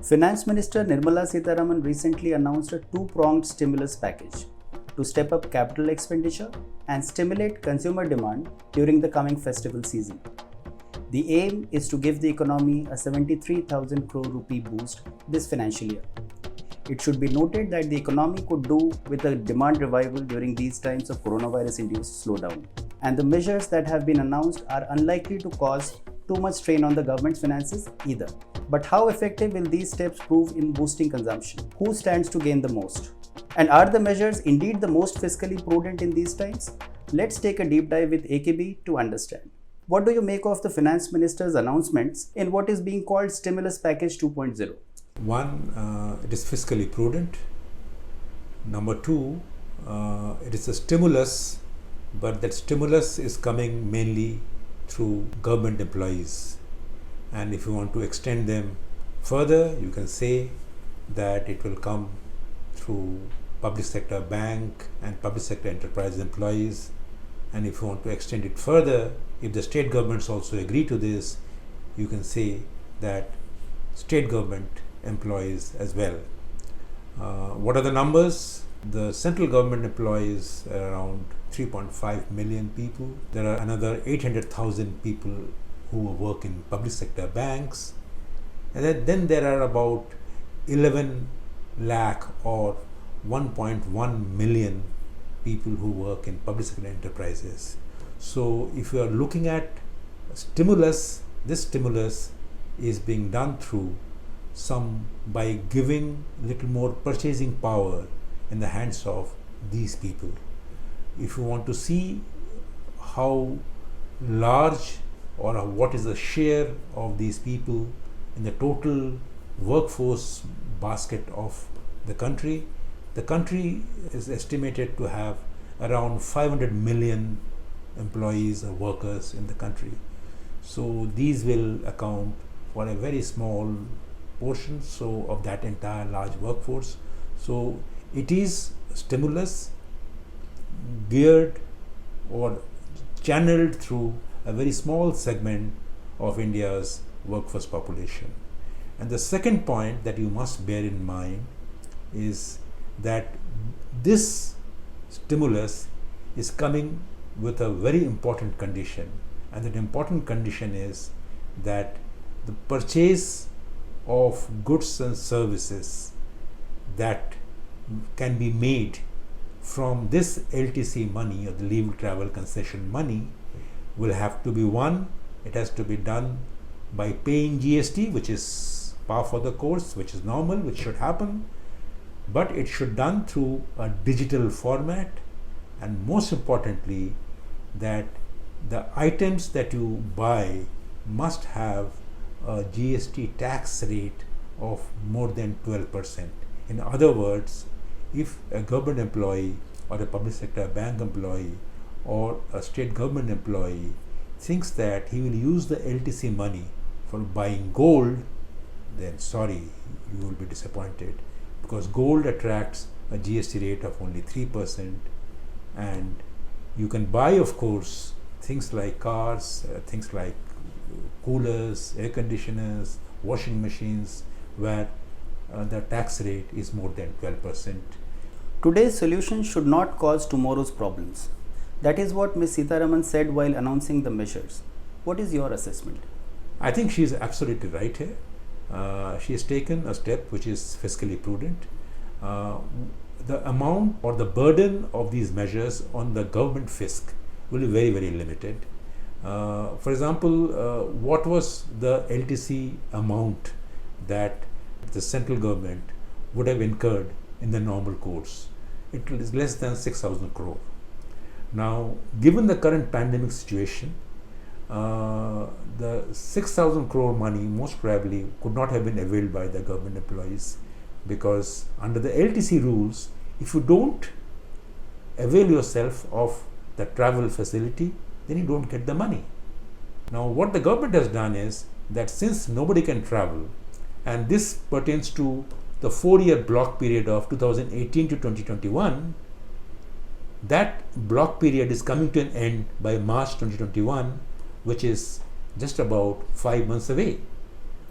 Finance Minister Nirmala Sitharaman recently announced a two-pronged stimulus package to step up capital expenditure and stimulate consumer demand during the coming festival season. The aim is to give the economy a 73,000 crore rupee boost this financial year. It should be noted that the economy could do with a demand revival during these times of coronavirus-induced slowdown, and the measures that have been announced are unlikely to cause too much strain on the government's finances either. But how effective will these steps prove in boosting consumption? Who stands to gain the most? And are the measures indeed the most fiscally prudent in these times? Let's take a deep dive with AKB to understand. What do you make of the Finance Minister's announcements in what is being called Stimulus Package 2.0? One, it is fiscally prudent. Number two, it is a stimulus, but that stimulus is coming mainly through government employees. And if you want to extend them further, you can say that it will come through public sector bank and public sector enterprise employees. And if you want to extend it further, if the state governments also agree to this, you can say that state government employees as well. What are the numbers? The central government employs around 3.5 million people. There are another 800,000 people who work in public sector banks. And then there are about 11 lakh or 1.1 million people who work in public sector enterprises. So if you are looking at stimulus, this stimulus is being done through by giving little more purchasing power in the hands of these people. If you want to see how large or what is the share of these people in the total workforce basket of the country is estimated to have around 500 million employees or workers in the country. So these will account for a very small portion of that entire large workforce. So it is stimulus geared or channeled through a very small segment of India's workforce population. And the second point that you must bear in mind is that this stimulus is coming with a very important condition, and that important condition is that the purchase of goods and services that can be made from this LTC money or the leave travel concession money will have to be it has to be done by paying GST, which is par for the course, which is normal, which should happen, but it should done through a digital format, and most importantly that the items that you buy must have a GST tax rate of more than 12%. In other words, if a government employee or a public sector bank employee or a state government employee thinks that he will use the LTC money for buying gold, then sorry, you will be disappointed, because gold attracts a GST rate of only 3%, and you can buy, of course, things like cars, things like coolers, air conditioners, washing machines, where the tax rate is more than 12%. Today's solution should not cause tomorrow's problems. That is what Ms. Sitharaman said while announcing the measures. What is your assessment? I think she is absolutely right here. She has taken a step which is fiscally prudent. The amount or the burden of these measures on the government fisc will be very, very limited. For example, what was the LTC amount that the central government would have incurred in the normal course? It is less than 6,000 crore. Now, given the current pandemic situation, the 6,000 crore money most probably could not have been availed by the government employees, because under the LTC rules, if you don't avail yourself of the travel facility, then you don't get the money. Now, what the government has done is that since nobody can travel, and this pertains to the 4-year block period of 2018 to 2021, that block period is coming to an end by March 2021, which is just about 5 months away.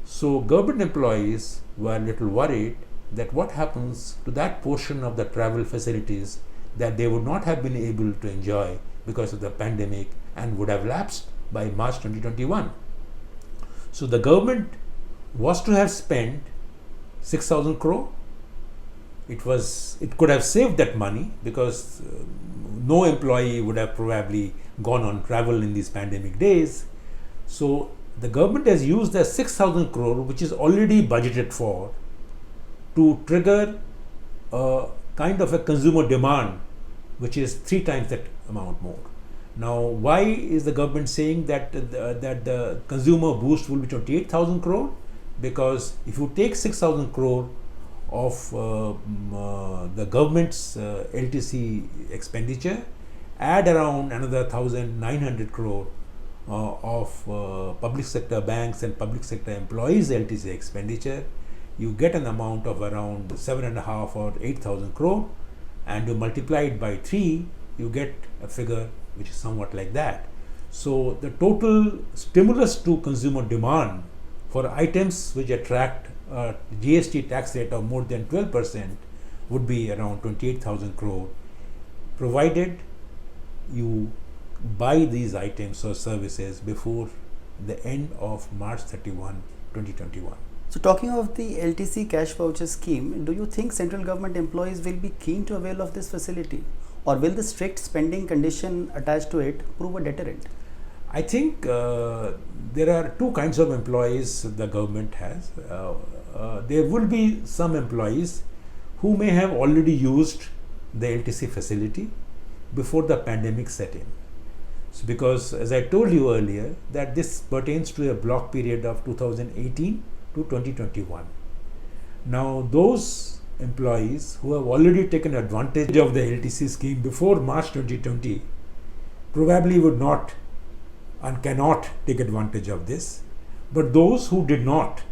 So government employees were a little worried that what happens to that portion of the travel facilities that they would not have been able to enjoy because of the pandemic and would have lapsed by March 2021. So the government was to have spent 6,000 crore. It could have saved that money because no employee would have probably gone on travel in these pandemic days. So the government has used the 6,000 crore, which is already budgeted for, to trigger a kind of a consumer demand, which is 3 times that amount more. Now, why is the government saying that the consumer boost will be 28,000 crore? Because if you take 6,000 crore of the government's LTC expenditure, add around another 1,900 crore of public sector banks and public sector employees LTC expenditure, you get an amount of around 7.5 or 8,000 crore, and you multiply it by 3, you get a figure which is somewhat like that. So the total stimulus to consumer demand for items which attract a GST tax rate of more than 12% would be around 28,000 crore, provided you buy these items or services before the end of March 31, 2021. So talking of the LTC cash voucher scheme, do you think central government employees will be keen to avail of this facility, or will the strict spending condition attached to it prove a deterrent? I think there are 2 kinds of employees the government has. There will be some employees who may have already used the LTC facility before the pandemic set in. So because, as I told you earlier, that this pertains to a block period of 2018 to 2021. Now, those employees who have already taken advantage of the LTC scheme before March 2020 probably would not and cannot take advantage of this. But those who did not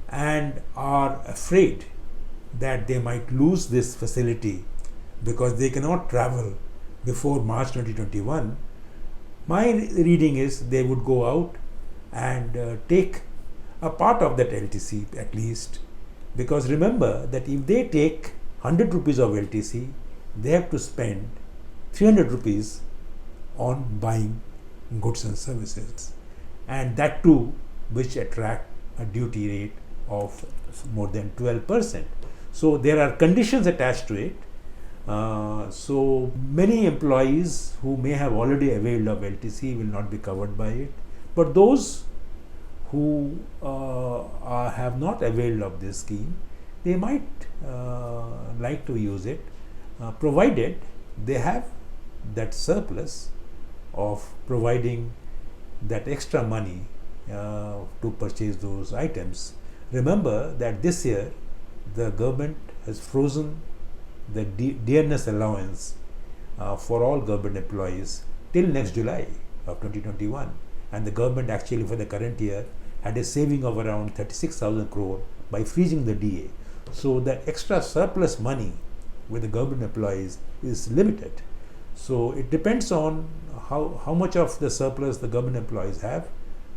and are afraid that they might lose this facility because they cannot travel before March 2021, my reading is they would go out and take a part of that LTC at least, because remember that if they take 100 rupees of LTC, they have to spend 300 rupees on buying goods and services, and that too which attract a duty rate of more than 12%. So there are conditions attached to it. So many employees who may have already availed of LTC will not be covered by it, but those who have not availed of this scheme, they might like to use it, provided they have that surplus of providing that extra money to purchase those items. Remember that this year the government has frozen the dearness allowance for all government employees till next July of 2021, and the government actually for the current year had a saving of around 36,000 crore by freezing the DA. So the extra surplus money with the government employees is limited. So it depends on how much of the surplus the government employees have,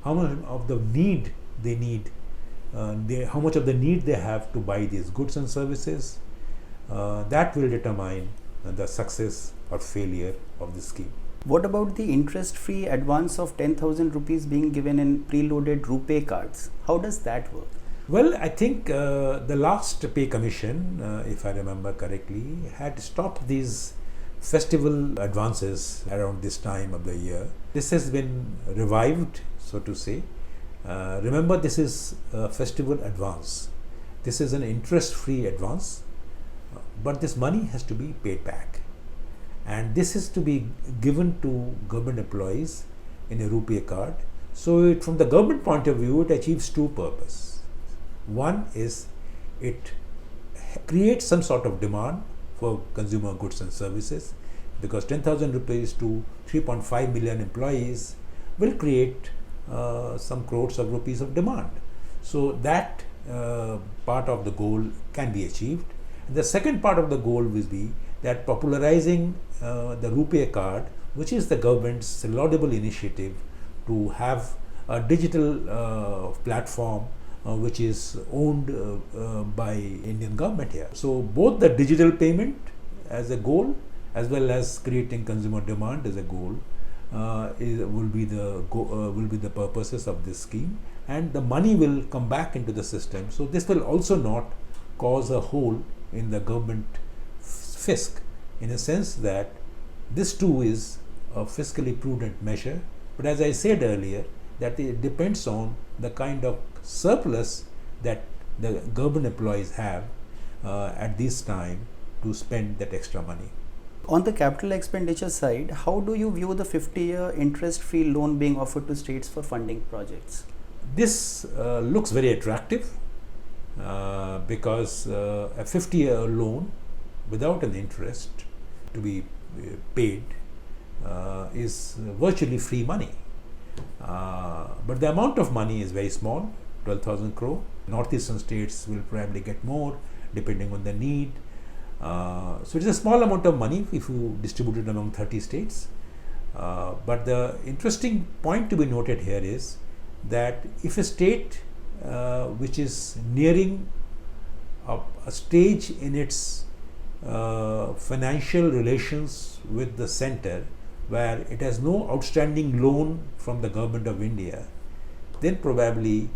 how much of the need they need, how much of the need they have to buy these goods and services. That will determine the success or failure of the scheme. What about the interest-free advance of 10,000 rupees being given in preloaded RuPay cards? How does that work? Well, I think the last pay commission, if I remember correctly, had stopped these festival advances around this time of the year. This has been revived, so to say. Remember, this is a festival advance. This is an interest-free advance, but this money has to be paid back. And this is to be given to government employees in a RuPay card. So from the government point of view, it achieves 2 purposes. One is it creates some sort of demand for consumer goods and services, because 10,000 rupees to 3.5 million employees will create some crores of rupees of demand. So that part of the goal can be achieved. And the second part of the goal will be that popularizing the RuPay card, which is the government's laudable initiative to have a digital platform which is owned by Indian government here. So both the digital payment as a goal, as well as creating consumer demand as a goal, will be the purposes of this scheme, and the money will come back into the system. So this will also not cause a hole in the government fisc, in a sense that this too is a fiscally prudent measure. But as I said earlier, that it depends on the kind of surplus that the government employees have at this time to spend that extra money. On the capital expenditure side, how do you view the 50-year interest-free loan being offered to states for funding projects? This looks very attractive because a 50-year loan without an interest to be paid is virtually free money. But the amount of money is very small, 12,000 crore. Northeastern states will probably get more depending on the need. So it is a small amount of money if you distribute it among 30 states. But the interesting point to be noted here is that if a state which is nearing a stage in its financial relations with the center where it has no outstanding loan from the government of India, then probably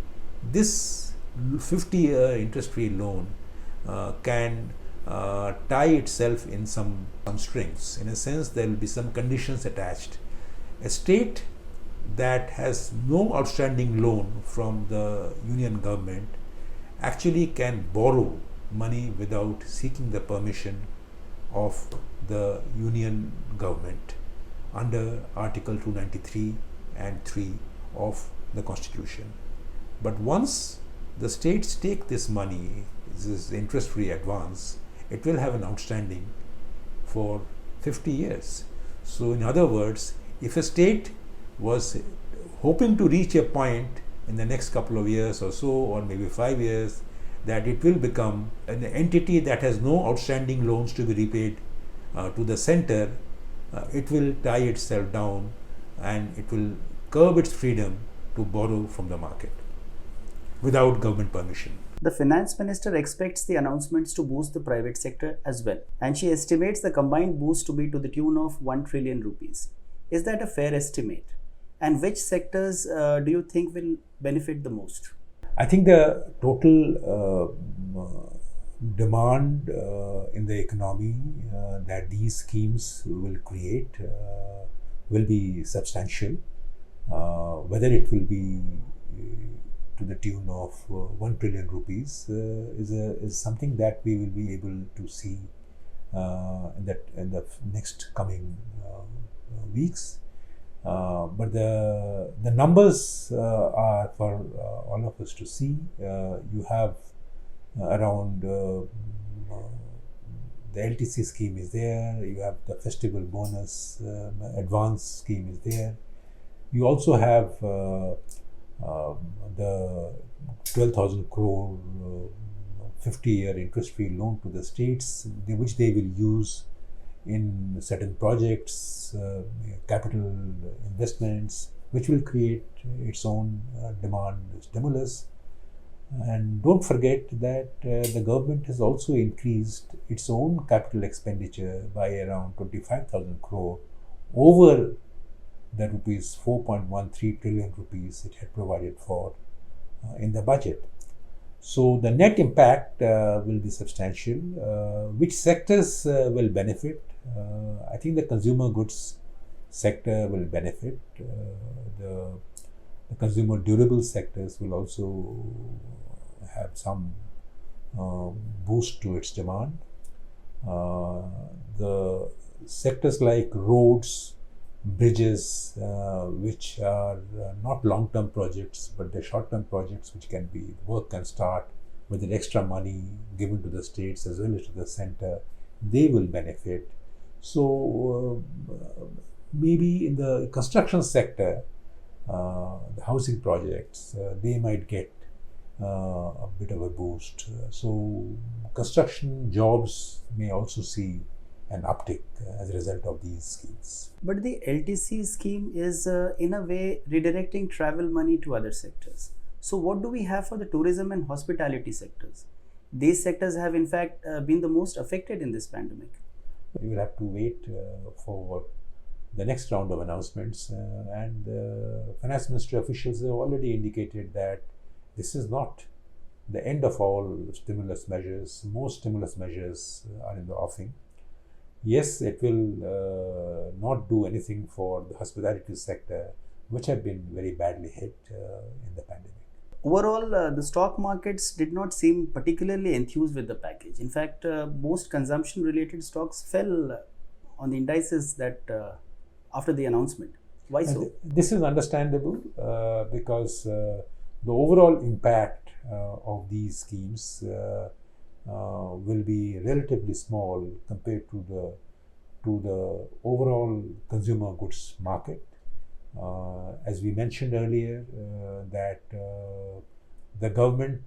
this 50-year interest-free loan can tie itself in some strings. In a sense, there will be some conditions attached. A state that has no outstanding loan from the union government actually can borrow money without seeking the permission of the union government under Article 293 and 3 of the Constitution. But once the states take this money, this interest-free advance, it will have an outstanding for 50 years. So in other words, if a state was hoping to reach a point in the next couple of years or so, or maybe 5 years, that it will become an entity that has no outstanding loans to be repaid to the center, it will tie itself down and it will curb its freedom to borrow from the market without government permission. The finance minister expects the announcements to boost the private sector as well, and she estimates the combined boost to be to the tune of 1 trillion rupees. Is that a fair estimate? And which sectors do you think will benefit the most? I think the total demand in the economy that these schemes will create will be substantial. Whether it will be to the tune of 1 trillion rupees is something that we will be able to see in the next coming weeks. But the numbers are for all of us to see. You have around the LTC scheme is there, you have the festival bonus advance scheme is there. You also have the 12,000 crore 50-year interest-free loan to the states, which they will use in certain projects, capital investments, which will create its own demand stimulus. And don't forget that the government has also increased its own capital expenditure by around 25,000 crore over the rupees 4.13 trillion rupees it had provided for in the budget. So the net impact will be substantial. Which sectors will benefit? I think the consumer goods sector will benefit. The consumer durable sectors will also have some boost to its demand. The sectors like roads, bridges, which are not long-term projects, but they're short-term projects which can be, work can start with the extra money given to the states as well as to the center, they will benefit. So maybe in the construction sector, the housing projects, they might get a bit of a boost. So construction jobs may also see an uptick as a result of these schemes. But the LTC scheme is in a way redirecting travel money to other sectors. So what do we have for the tourism and hospitality sectors? These sectors have in fact been the most affected in this pandemic. You will have to wait for the next round of announcements, and Finance Ministry officials have already indicated that this is not the end of all stimulus measures. Most stimulus measures are in the offing. Yes, it will not do anything for the hospitality sector, which have been very badly hit in the pandemic. Overall, the stock markets did not seem particularly enthused with the package. In fact, most consumption-related stocks fell on the indices that after the announcement. Why so? This is understandable because the overall impact of these schemes will be relatively small compared to the overall consumer goods market. As we mentioned earlier, that the government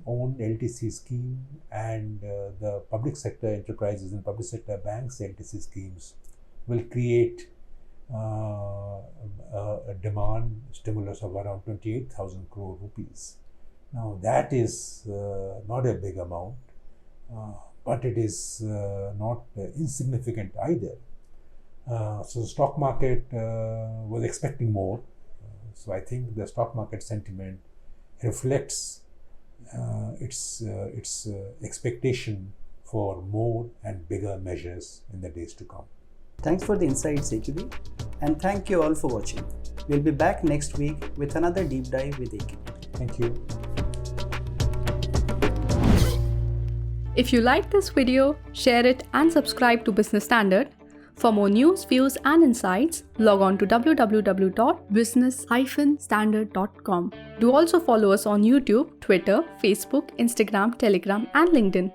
owned LTC scheme and the public sector enterprises and public sector banks LTC schemes will create a demand stimulus of around 28,000 crore rupees. Now that is not a big amount, but it is not insignificant either. So the stock market was expecting more. So I think the stock market sentiment reflects its expectation for more and bigger measures in the days to come. Thanks for the insights, AQB, and thank you all for watching. We'll be back next week with another deep dive with AQB. Thank you. If you like this video, share it and subscribe to Business Standard. For more news, views and insights, log on to www.business-standard.com. Do also follow us on YouTube, Twitter, Facebook, Instagram, Telegram and LinkedIn.